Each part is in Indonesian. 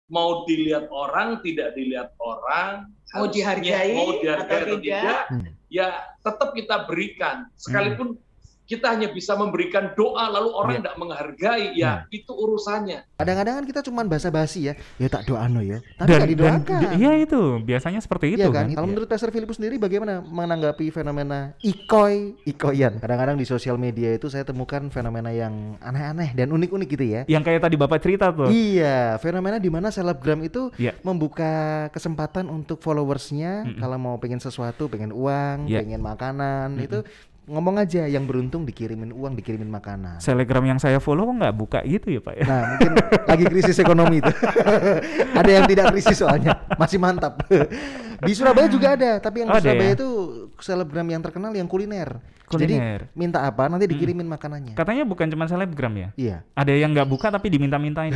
mau dilihat orang, tidak dilihat orang, mau dihargai atau tidak, ya tetap kita berikan. Sekalipun kita hanya bisa memberikan doa lalu orang tidak menghargai, ya itu urusannya. Kadang-kadang kan kita cuma basa-basi ya tak doano ya, tapi nggak didoakan. Iya itu, biasanya seperti itu kan. Kalau menurut Pastor Filipus sendiri bagaimana menanggapi fenomena ikoyan? Kadang-kadang di sosial media itu saya temukan fenomena yang aneh-aneh dan unik-unik gitu ya. Yang kayak tadi Bapak cerita tuh. Iya, fenomena di mana selebgram itu membuka kesempatan untuk followersnya kalau mau pengen sesuatu, pengen uang, pengen makanan, itu ngomong aja, yang beruntung dikirimin uang, dikirimin makanan. Selebgram yang saya follow kok nggak buka gitu ya Pak ya? Nah mungkin lagi krisis ekonomi itu. Ada yang tidak krisis soalnya, masih mantap. Di Surabaya juga ada, tapi yang di Surabaya itu selebgram yang terkenal yang kuliner. Jadi minta apa nanti dikirimin makanannya. Katanya bukan cuma selebgram ya? Iya. Ada yang nggak buka tapi diminta-mintain.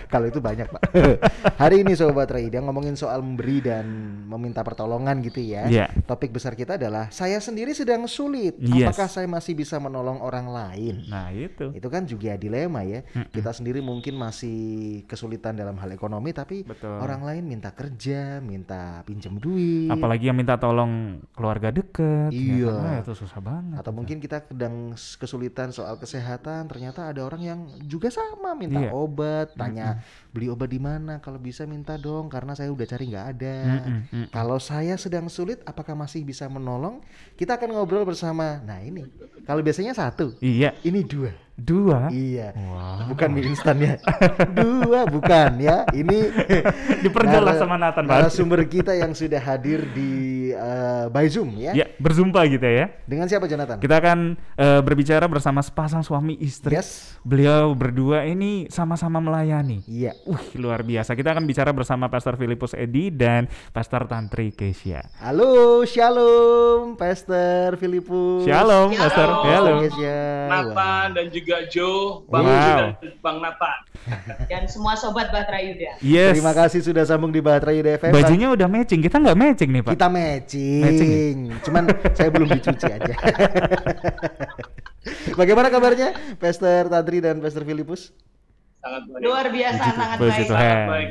Kalau itu banyak Pak. Hari ini Sobat Raida ngomongin soal memberi dan meminta pertolongan gitu ya. Topik besar kita adalah saya sendiri sedang sulit. Apakah saya masih bisa menolong orang lain? Nah itu. Itu kan juga dilema ya. Kita sendiri mungkin masih kesulitan dalam hal ekonomi, tapi orang lain minta kerja, minta pinjam duit. Apalagi yang minta tolong keluarga dekat. Iya. Itu susah banget. Atau mungkin kita sedang kesulitan soal kesehatan, ternyata ada orang yang juga sama minta obat, tanya beli obat di mana, kalau bisa minta dong karena saya udah cari nggak ada. Kalau saya sedang sulit, apakah masih bisa menolong? Kita akan ngobrol bersama. Nah ini, kalau biasanya satu, ini dua. Iya. Wow. Bukan mie instan ya. Dua bukan ya. Ini diperjelas sama Nathan. Narasumber kita yang sudah hadir di by Zoom ya. Ya, berzumpa gitu ya. Dengan siapa Jonathan? Kita akan berbicara bersama sepasang suami istri. Beliau berdua ini sama-sama melayani. Iya. Luar biasa. Kita akan bicara bersama Pastor Filipus Edi dan Pastor Tantri Kesia. Halo, shalom Pastor Filipus. Shalom Pastor. Halo. Nathan dan juga Joe, Bang dan Bang Nathan. Dan semua sobat Bahtera Yuda. Terima kasih sudah sambung di Bahtera Yuda FM. Bajunya udah matching, kita nggak matching nih Pak. Kita matching. Cuman saya belum dicuci aja. Bagaimana kabarnya Pastor Tantri dan Pastor Filipus? Sangat baik. Luar biasa, sangat baik.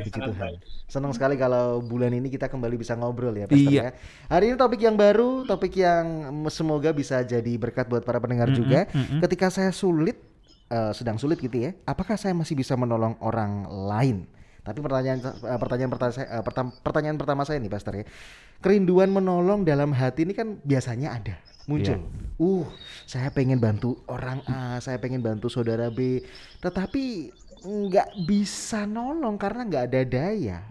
Senang sekali kalau bulan ini kita kembali bisa ngobrol ya Pastor ya. Hari ini topik yang baru, topik yang semoga bisa jadi berkat buat para pendengar juga. Ketika saya sedang sulit gitu ya, apakah saya masih bisa menolong orang lain? Tapi pertanyaan pertama saya nih Pastor ya, kerinduan menolong dalam hati ini kan biasanya ada muncul. Saya pengen bantu orang A, saya pengen bantu saudara B, tetapi nggak bisa nolong karena nggak ada daya.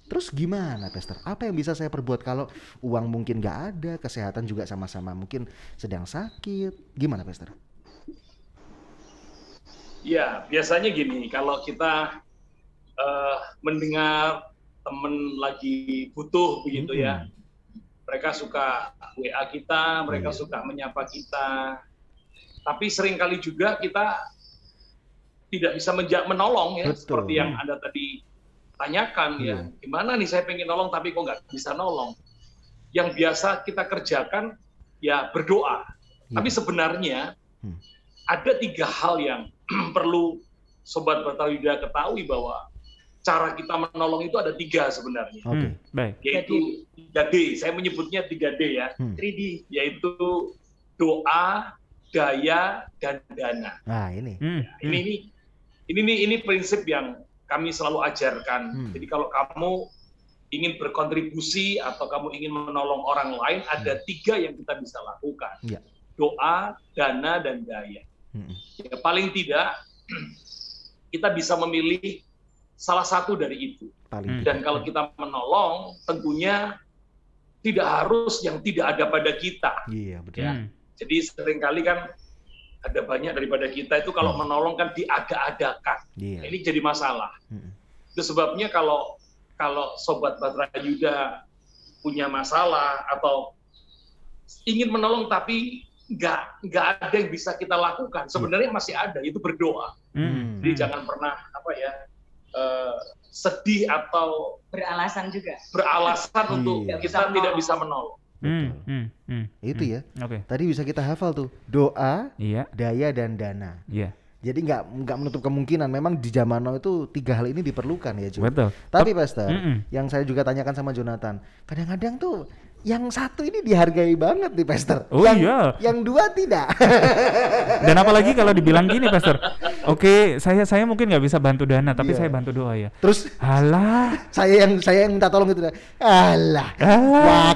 Terus gimana Pastor? Apa yang bisa saya perbuat kalau uang mungkin nggak ada, kesehatan juga sama-sama mungkin sedang sakit? Gimana Pastor? Ya biasanya gini, kalau kita mendengar temen lagi butuh begitu ya, mereka suka WA kita, mereka suka menyapa kita, tapi seringkali juga kita tidak bisa menolong ya. Seperti yang Anda tadi tanyakan ya, gimana nih saya pengen nolong tapi kok nggak bisa nolong. Yang biasa kita kerjakan ya berdoa, tapi sebenarnya ada 3 hal yang perlu Sobat Bahtera Yuda ketahui, bahwa cara kita menolong itu ada 3 sebenarnya. Yaitu 3D, saya menyebutnya 3D ya. 3D, yaitu doa, daya, dan dana. Nah ini. Ini prinsip yang kami selalu ajarkan. Jadi kalau kamu ingin berkontribusi atau kamu ingin menolong orang lain, ada 3 yang kita bisa lakukan. Doa, dana, dan daya. Ya, paling tidak kita bisa memilih salah satu dari itu. Dan kalau kita menolong, tentunya tidak harus yang tidak ada pada kita. Iya, betul. Ya. Jadi seringkali kan ada banyak daripada kita itu kalau menolong kan diada-adakan. Ini jadi masalah. Itu sebabnya kalau Sobat Bahtera Yuda punya masalah atau ingin menolong tapi nggak ada yang bisa kita lakukan, sebenarnya masih ada, itu berdoa. Jadi jangan pernah sedih atau beralasan untuk kita tidak bisa menolong. Itu ya. Tadi bisa kita hafal tuh, doa, daya, dan dana. Jadi nggak menutup kemungkinan memang di zaman now itu 3 hal ini diperlukan ya, Jo. Betul. Tapi Pastor, yang saya juga tanyakan sama Jonathan, kadang-kadang tuh yang satu ini dihargai banget nih Pastor. Oh yang, iya. Yang dua tidak. Dan apalagi kalau dibilang gini Pastor, oke, saya mungkin nggak bisa bantu dana, tapi saya bantu doa ya. Terus alah, saya yang minta tolong itu. Alah.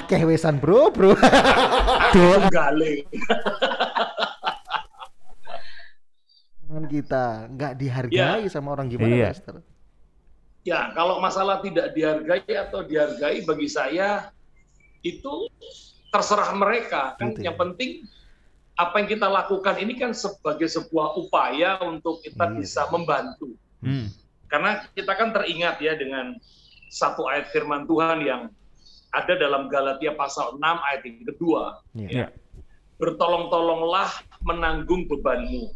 Wakeh wesan bro. Doa gale. Kita nggak dihargai sama orang gimana Pastor? Ya, kalau masalah tidak dihargai atau dihargai bagi saya itu terserah mereka kan. Yang penting apa yang kita lakukan ini kan sebagai sebuah upaya untuk kita bisa membantu. Karena kita kan teringat ya dengan satu ayat firman Tuhan yang ada dalam Galatia pasal 6 ayat yang kedua. Ya. Bertolong-tolonglah menanggung bebanmu.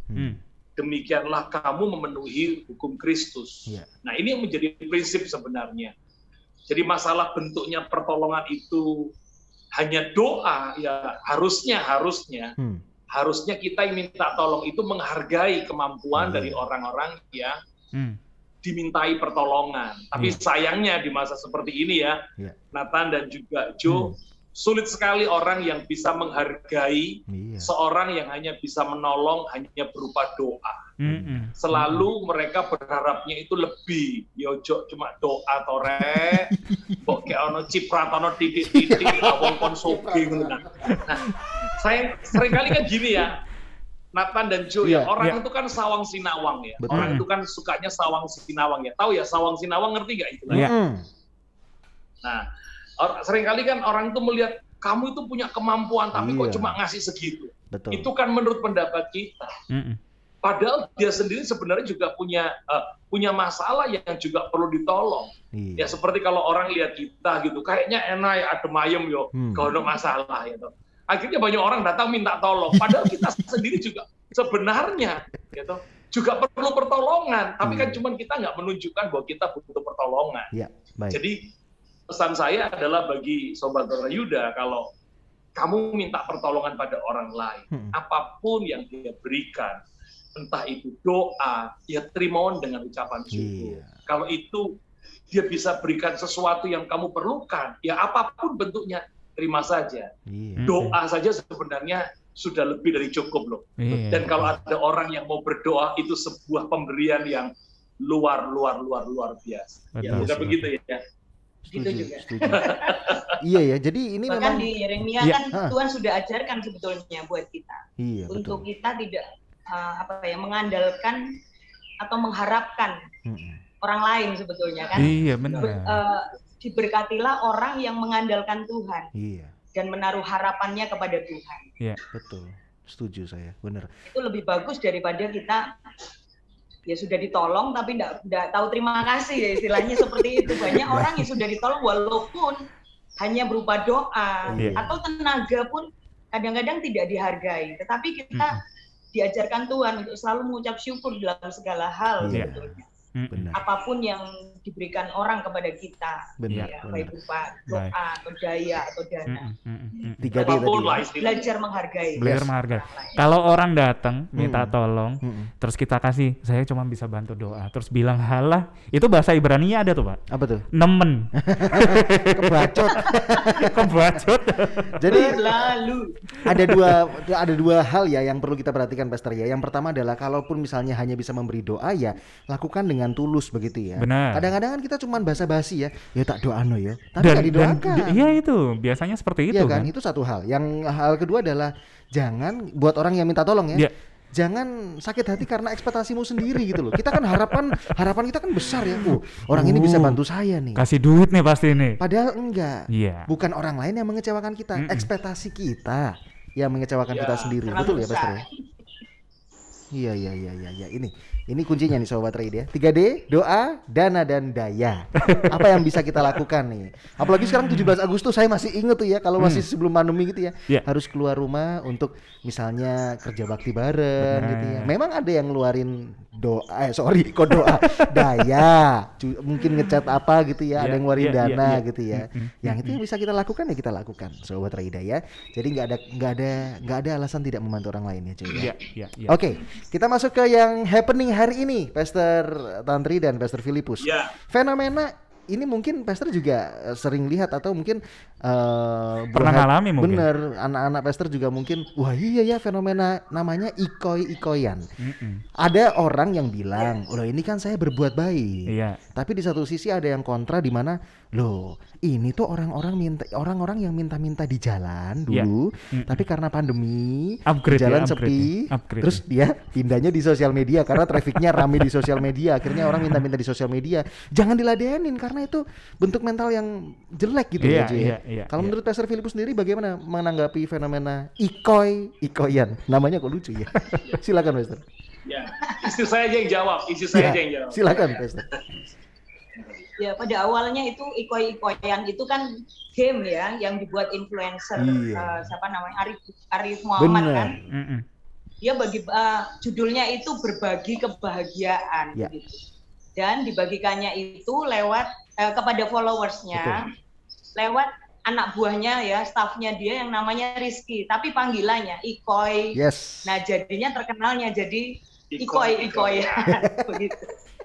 Demikianlah kamu memenuhi hukum Kristus. Nah, ini yang menjadi prinsip sebenarnya. Jadi masalah bentuknya pertolongan itu hanya doa, ya harusnya kita yang minta tolong itu menghargai kemampuan dari orang-orang yang dimintai pertolongan. Tapi sayangnya di masa seperti ini ya, Nathan dan juga Joe, sulit sekali orang yang bisa menghargai seorang yang hanya bisa menolong hanya berupa doa. Selalu mereka berharapnya itu lebih. Yojo cuma doa tore, kok kayak ono cipratono titik-titik, awong konsoge. Nah, saya seringkali kan gini ya, Nathan dan Joe ya, orang itu kan sawang sinawang ya. Betul. Orang itu kan sukanya sawang sinawang ya. Tahu ya sawang sinawang, ngerti nggak itu? Nah, seringkali kan orang itu melihat kamu itu punya kemampuan tapi kok cuma ngasih segitu. Betul. Itu kan menurut pendapat kita. Padahal dia sendiri sebenarnya juga punya masalah yang juga perlu ditolong. Ya seperti kalau orang lihat kita gitu, kayaknya enak ya adem ayem yo, kalau ada masalah gitu. Akhirnya banyak orang datang minta tolong. Padahal kita sendiri juga sebenarnya gitu juga perlu pertolongan. Tapi kan cuman kita nggak menunjukkan bahwa kita butuh pertolongan. Baik. Jadi pesan saya adalah bagi Sobat Yuda, kalau kamu minta pertolongan pada orang lain, apapun yang dia berikan, entah itu doa, ya terimaon dengan ucapan syukur. Kalau itu dia bisa berikan sesuatu yang kamu perlukan, ya apapun bentuknya, terima saja. Doa saja sebenarnya sudah lebih dari cukup loh. Dan kalau ada orang yang mau berdoa, itu sebuah pemberian yang luar biasa. Ya, bukan begitu ya? Setuju. Iya ya, jadi ini bahkan memang di Yeremia kan Tuhan sudah ajarkan sebetulnya buat kita untuk kita tidak mengandalkan atau mengharapkan orang lain sebetulnya kan. Iya benar. Diberkatilah orang yang mengandalkan Tuhan dan menaruh harapannya kepada Tuhan. Iya betul, setuju saya, benar. Itu lebih bagus daripada kita ya sudah ditolong tapi enggak tahu terima kasih ya, istilahnya seperti itu. Banyak orang yang sudah ditolong walaupun hanya berupa doa atau tenaga pun kadang-kadang tidak dihargai. Tetapi kita diajarkan Tuhan untuk selalu mengucap syukur dalam segala hal sebetulnya. Apapun yang diberikan orang kepada kita, baik berupa doa atau daya atau dana. 3D tadi. Belajar menghargai. Kalau orang datang minta tolong, terus kita kasih, saya cuma bisa bantu doa, terus bilang halah, itu bahasa Ibrani-nya ada tuh Pak. Apa tuh? Nemen. Kebacot. Jadi ada dua hal ya yang perlu kita perhatikan Pastor ya. Yang pertama adalah kalaupun misalnya hanya bisa memberi doa ya lakukan dengan tulus begitu ya. Benar. Kadang-kadang kan kita cuma basa-basi ya tak doano ya, tapi nggak didoakan. Iya itu, biasanya seperti itu kan. Itu satu hal. Yang hal kedua adalah jangan buat orang yang minta tolong ya. Jangan sakit hati karena ekspektasimu sendiri gitu loh. Kita kan harapan kita kan besar ya. Orang ini bisa bantu saya nih. Kasih duit nih pasti nih. Padahal enggak. Bukan orang lain yang mengecewakan kita, ekspektasi kita yang mengecewakan kita sendiri. Betul ya Pastor ya? Iya. Ini kuncinya nih Sobat Raid ya. 3D, doa, dana, dan daya. Apa yang bisa kita lakukan nih? Apalagi sekarang 17 Agustus saya masih inget tuh ya. Kalau masih sebelum pandemi gitu ya. Harus keluar rumah untuk misalnya kerja bakti bareng gitu ya. Memang ada yang ngeluarin daya, mungkin ngechat apa gitu ya, ada yang ngeluarin dana gitu ya. Yang itu yang bisa kita lakukan ya kita lakukan, Sobat Raida ya. Jadi nggak ada alasan tidak membantu orang lain ya cuy. Oke, kita masuk ke yang happening hari ini, Pastor Tantri dan Pastor Filipus. Fenomena ini mungkin Pastor juga sering lihat atau mungkin pernah ngalami mungkin. Bener, anak-anak Pastor juga mungkin, wah iya ya fenomena namanya ikoy-ikoyan. Ada orang yang bilang, loh ini kan saya berbuat baik. Tapi di satu sisi ada yang kontra di mana, loh ini tuh orang-orang yang minta-minta di jalan dulu, tapi karena pandemi jalan sepi, terus dia pindahnya di sosial media karena trafficnya rame di sosial media, akhirnya orang minta-minta di sosial media. Jangan diladenin karena itu bentuk mental yang jelek gitu Kalau menurut Pastor Filipus sendiri bagaimana menanggapi fenomena ikoy-ikoyan? Namanya kok lucu ya. Silakan Pastor. Ya, istri saya aja yang jawab. Silakan Pastor. Ya, pada awalnya itu ikoy-ikoyan itu kan game ya yang dibuat influencer siapa namanya Arif Muhammad kan. Dia judulnya itu berbagi kebahagiaan gitu. Dan dibagikannya itu lewat kepada followersnya, lewat anak buahnya ya, staffnya dia yang namanya Rizky, tapi panggilannya Ikoy. Nah jadinya terkenalnya jadi Ikoy begitu.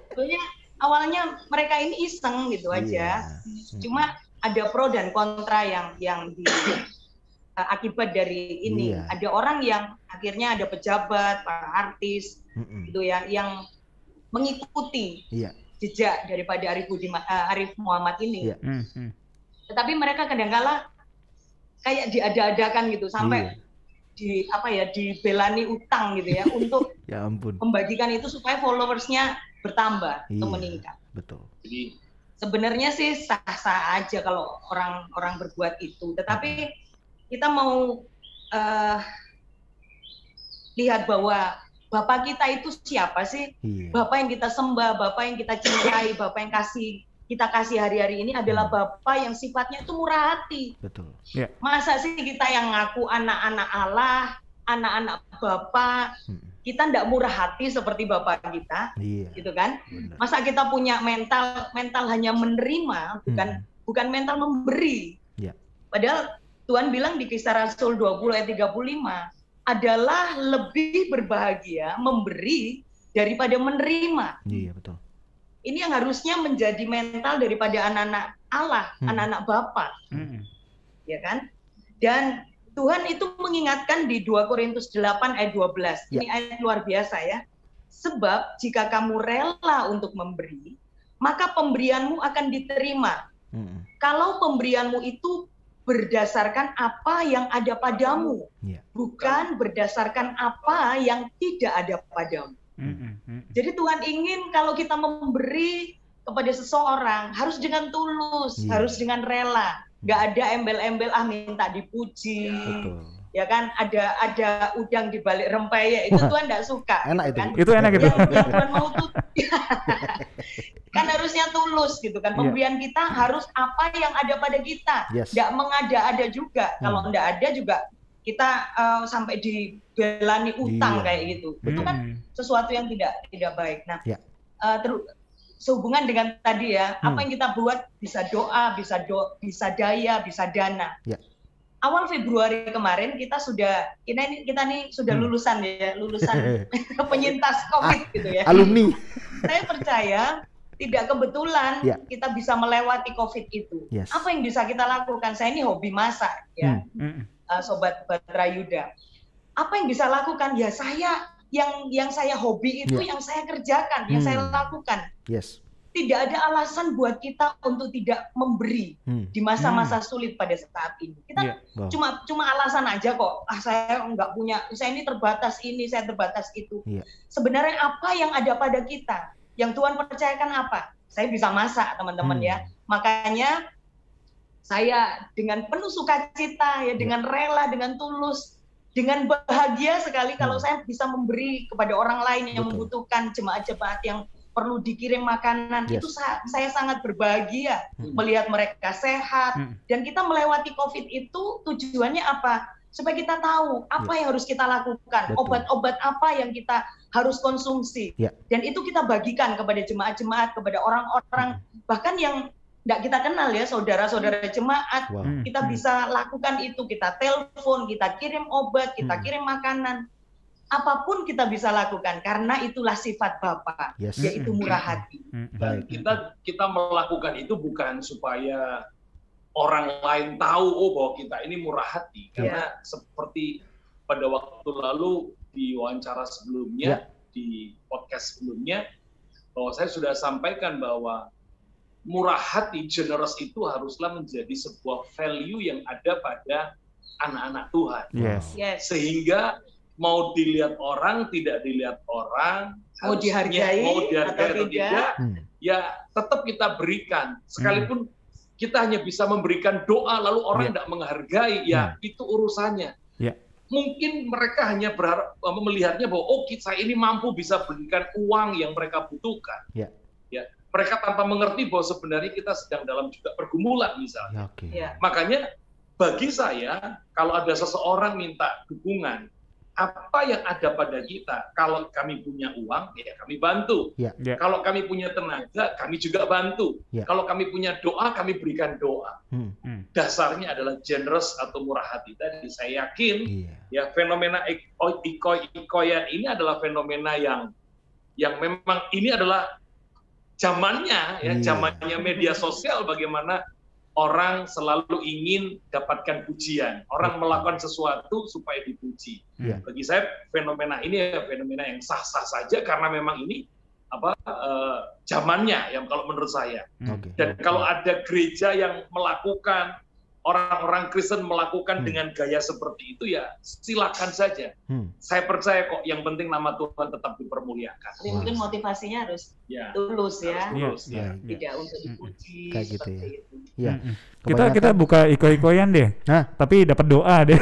Sebenarnya awalnya mereka ini iseng gitu aja, cuma ada pro dan kontra yang akibat dari ini. Ada orang yang akhirnya ada pejabat, para artis gitu ya, yang mengikuti jejak daripada Arif Muhammad ini. Tetapi mereka kadang-kala kayak diada-adakan gitu sampai dibelani utang gitu ya untuk ya ampun, membagikan itu supaya followersnya bertambah atau meningkat. Betul. Jadi sebenarnya sih sah-sah aja kalau orang berbuat itu, tetapi kita mau lihat bahwa Bapak kita itu siapa sih? Bapak yang kita sembah, Bapak yang kita cintai, Bapak yang kita kasih hari-hari ini adalah Bapak yang sifatnya itu murah hati. Betul. Masa sih kita yang ngaku anak-anak Allah, anak-anak Bapak, kita ndak murah hati seperti Bapak kita, gitu kan? Benar. Masa kita punya mental hanya menerima, bukan mental memberi. Padahal Tuhan bilang di Kisah Rasul 20 ayat 35, adalah lebih berbahagia memberi daripada menerima. Iya, betul. Ini yang harusnya menjadi mental daripada anak-anak Allah, anak-anak Bapa. Ya kan? Dan Tuhan itu mengingatkan di 2 Korintus 8 ayat 12. Ini ayat luar biasa ya. Sebab jika kamu rela untuk memberi, maka pemberianmu akan diterima. Kalau pemberianmu itu berdasarkan apa yang ada padamu, bukan berdasarkan apa yang tidak ada padamu. Jadi Tuhan ingin kalau kita memberi kepada seseorang harus dengan tulus, harus dengan rela, nggak ada embel-embel minta dipuji, ya kan? Ada udang di balik rempeyek, itu Tuhan nggak suka. Enak itu, kan? Itu enak gitu. Yang Tuhan mau tuh, kan harusnya tulus gitu kan. Pemberian kita harus apa yang ada pada kita, nggak mengada-ada juga. Kalau nggak ada juga kita sampai dibelani utang kayak gitu. Itu kan sesuatu yang tidak baik. Nah, sehubungan dengan tadi ya, apa yang kita buat bisa doa, bisa daya, bisa dana. Awal Februari kemarin kita nih sudah lulusan penyintas COVID gitu ya. Alumni. Saya percaya tidak kebetulan kita bisa melewati COVID itu. Apa yang bisa kita lakukan? Saya ini hobi masak ya. Sobat Batra Yuda. Apa yang bisa lakukan? Ya saya yang saya hobi itu yang saya kerjakan, yang saya lakukan. Tidak ada alasan buat kita untuk tidak memberi di masa-masa sulit pada saat ini. Kita cuma alasan aja kok. Saya nggak punya, saya ini terbatas ini, saya terbatas itu. Sebenarnya apa yang ada pada kita, yang Tuhan percayakan apa? Saya bisa masak, teman-teman ya. Makanya saya dengan penuh sukacita ya, dengan rela, dengan tulus, dengan bahagia sekali kalau saya bisa memberi kepada orang lain yang membutuhkan, jemaat-jemaat yang perlu dikirim makanan. Itu saya sangat berbahagia melihat mereka sehat. Dan kita melewati COVID itu tujuannya apa? supaya kita tahu apa yang harus kita lakukan, Betul. obat-obat apa yang kita harus konsumsi. Ya. Dan itu kita bagikan kepada jemaat-jemaat, kepada orang-orang bahkan yang tidak kita kenal ya, saudara-saudara jemaat. Wow. Kita bisa lakukan itu, kita telepon, kita kirim obat, kita kirim makanan. Apapun kita bisa lakukan karena itulah sifat Bapa, Yes. yaitu murah hati. Baik. Kita melakukan itu bukan supaya orang lain tahu bahwa kita ini murah hati, karena seperti pada waktu lalu di wawancara sebelumnya, di podcast sebelumnya, bahwa saya sudah sampaikan bahwa murah hati, generous itu haruslah menjadi sebuah value yang ada pada anak-anak Tuhan. Yes. Sehingga mau dilihat orang, tidak dilihat orang, Mau dihargai atau tidak, ya tetap kita berikan. Sekalipun kita hanya bisa memberikan doa, lalu orang tidak menghargai, ya itu urusannya. Mungkin mereka hanya berharap melihatnya bahwa saya ini mampu bisa berikan uang yang mereka butuhkan. Ya, mereka tanpa mengerti bahwa sebenarnya kita sedang dalam juga pergumulan misalnya. Makanya bagi saya, kalau ada seseorang minta dukungan, apa yang ada pada kita, kalau kami punya uang, ya kami bantu. Kalau kami punya tenaga, kami juga bantu. Kalau kami punya doa, kami berikan doa. Dasarnya adalah generous atau murah hati. Tadi saya yakin, ya fenomena ikoyan ini adalah fenomena yang memang ini adalah zamannya, ya zamannya media sosial, bagaimana orang selalu ingin dapatkan pujian. Orang melakukan sesuatu supaya dipuji. Bagi saya fenomena ini ya fenomena yang sah-sah saja karena memang ini zamannya yang kalau menurut saya. Dan kalau ada gereja yang melakukan, orang-orang Kristen melakukan dengan gaya seperti itu, ya silakan saja. Saya percaya kok, yang penting nama Tuhan tetap dipermuliakan. Tapi mungkin motivasinya harus tulus ya. Tulus, tidak untuk dipuji. Kayak gitu ya. Itu. Kita buka iko-ikoyan deh. Tapi dapat doa deh.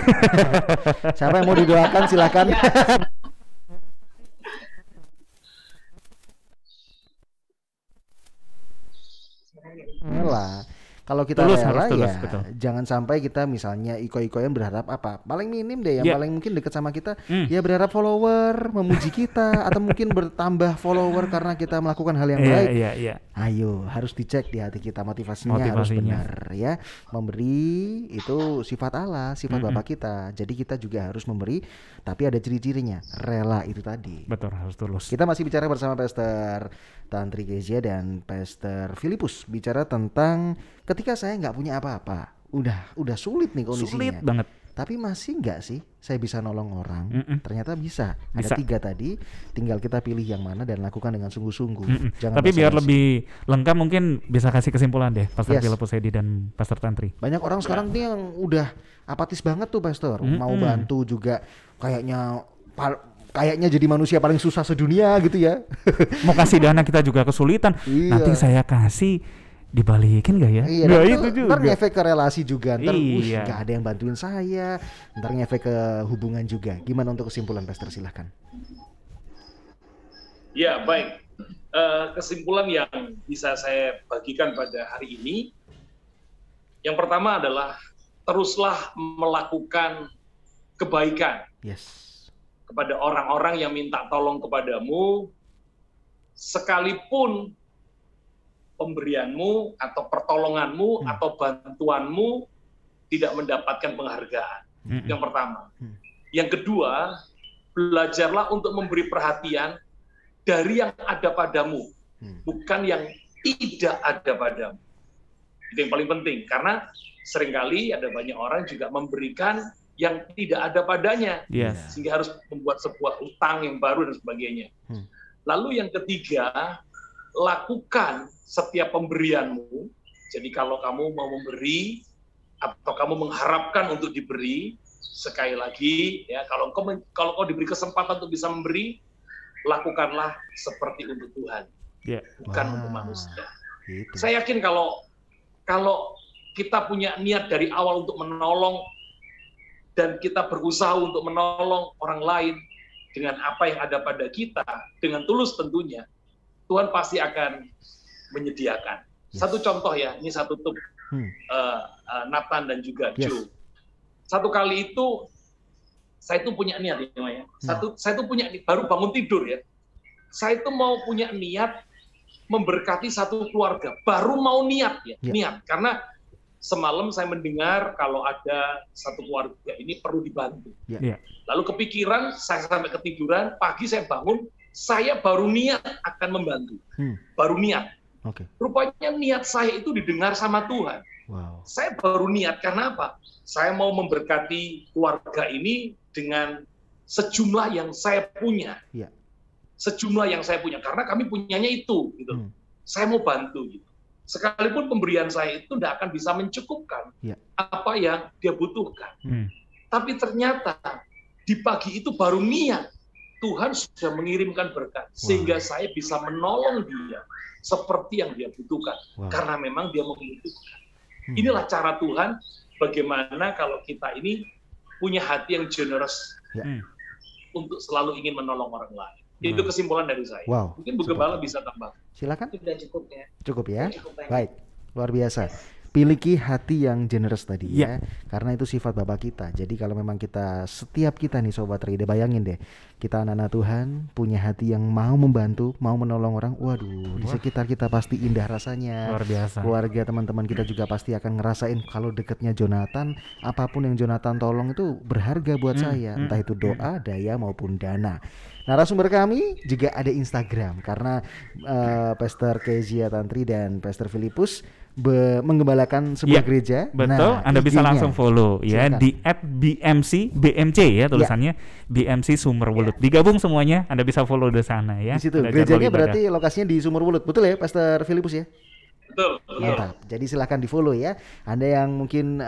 Siapa yang mau didoakan silakan. Lah, kalau kita tulus, rela tulus, ya betul. Jangan sampai kita misalnya iko-ikoyan berharap apa, paling minim deh yang paling mungkin dekat sama kita ya berharap follower memuji kita atau mungkin bertambah follower karena kita melakukan hal yang baik. Ayo, harus dicek di hati kita motivasinya harus benar ya. Memberi itu sifat Allah, sifat Bapa kita. Jadi kita juga harus memberi, tapi ada ciri-cirinya. Rela itu tadi. Betul, harus tulus. Kita masih bicara bersama Pastor Tantri Kezia dan Pastor Filipus, bicara tentang ketika saya nggak punya apa-apa, udah sulit nih kondisinya. Sulit banget. Tapi masih nggak sih saya bisa nolong orang? Ternyata bisa. Ada 3 tadi, tinggal kita pilih yang mana dan lakukan dengan sungguh-sungguh. Tapi biar lebih lengkap mungkin bisa kasih kesimpulan deh, Pastor Filipus Edi dan Pastor Tantri. Banyak orang sekarang nih yang udah apatis banget tuh, Pastor. Mau bantu juga kayaknya jadi manusia paling susah sedunia gitu ya. Mau kasih dana kita juga kesulitan. Nanti saya kasih dibalikin gak ya? Iya, itu juga. Ntar ngefek ke relasi juga. Ntar gak ada yang bantuin saya. Ntar ngefek ke hubungan juga. Gimana untuk kesimpulan, Pastor? Silahkan. Ya, baik. Kesimpulan yang bisa saya bagikan pada hari ini, yang pertama adalah teruslah melakukan kebaikan kepada orang-orang yang minta tolong kepadamu, sekalipun pemberianmu atau pertolonganmu atau bantuanmu tidak mendapatkan penghargaan. Yang pertama. Yang kedua, belajarlah untuk memberi perhatian dari yang ada padamu, bukan yang tidak ada padamu. Itu yang paling penting, karena seringkali ada banyak orang juga memberikan yang tidak ada padanya, sehingga harus membuat sebuah utang yang baru dan sebagainya. Lalu yang ketiga, lakukan setiap pemberianmu. Jadi kalau kamu mau memberi atau kamu mengharapkan untuk diberi, sekali lagi ya, kalau kau diberi kesempatan untuk bisa memberi, lakukanlah seperti untuk Tuhan, bukan untuk manusia. Gitu. Saya yakin kalau kita punya niat dari awal untuk menolong dan kita berusaha untuk menolong orang lain dengan apa yang ada pada kita, dengan tulus tentunya, Tuhan pasti akan menyediakan. Satu contoh ya, ini saya tutup Nathan dan juga Joe. Satu kali itu saya itu punya niat ya. Saya itu punya baru bangun tidur ya. Saya itu mau punya niat memberkati satu keluarga. Baru mau niat ya. Niat karena semalam saya mendengar kalau ada satu keluarga ini perlu dibantu. Lalu kepikiran, saya sampai ketiduran, pagi saya bangun, saya baru niat akan membantu. Baru niat. Rupanya niat saya itu didengar sama Tuhan. Saya baru niat karena apa? Saya mau memberkati keluarga ini dengan sejumlah yang saya punya. Sejumlah yang saya punya karena kami punyanya itu gitu. Saya mau bantu gitu. Sekalipun pemberian saya itu tidak akan bisa mencukupkan apa yang dia butuhkan. Tapi ternyata di pagi itu baru niat, Tuhan sudah mengirimkan berkat. Sehingga saya bisa menolong dia seperti yang dia butuhkan. Karena memang dia membutuhkan. Inilah cara Tuhan bagaimana kalau kita ini punya hati yang generous untuk selalu ingin menolong orang lain. Itu kesimpulan dari saya. Mungkin Bu Gembala bisa tambah. Silakan. Sudah cukup ya. Cukup ya. Cukup baik, luar biasa. Miliki hati yang generous tadi ya. Karena itu sifat Bapak kita. Jadi kalau memang setiap kita nih Sobat Rida, bayangin deh, kita anak-anak Tuhan punya hati yang mau membantu, mau menolong orang. Waduh, di sekitar kita pasti indah rasanya. Luar biasa. Keluarga, teman-teman kita juga pasti akan ngerasain kalau dekatnya Jonathan, apapun yang Jonathan tolong itu berharga buat saya. Entah itu doa, daya maupun dana. Narasumber kami juga ada Instagram karena Pastor Kezia Tantri dan Pastor Filipus menggembalakan sebuah gereja. Betul, Anda bisa langsung follow ya di @BMC ya tulisannya BMC Sumberwuluh. Digabung semuanya, Anda bisa follow di sana ya. Di situ gerejanya berarti lokasinya di Sumberwuluh. Betul ya Pastor Filipus ya? Betul. Mantap. Jadi silahkan di follow ya. Anda yang mungkin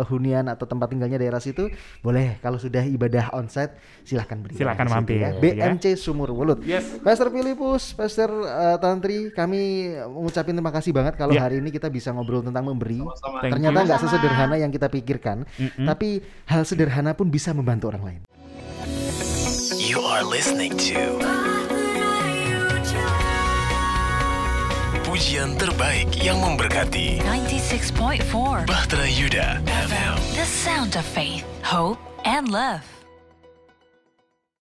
hunian atau tempat tinggalnya daerah situ, boleh kalau sudah ibadah onsite silahkan beribadah. Silahkan mampir ya. BMC Sumberwuluh. Pastor Filipus, Pastor Tantri, kami mengucapkan terima kasih banget kalau hari ini kita bisa ngobrol tentang memberi. Ternyata nggak sesederhana yang kita pikirkan, tapi hal sederhana pun bisa membantu orang lain. You are listening to pujian terbaik yang memberkati 96.4 Bahtera Yuda FM. The sound of faith, hope, and love.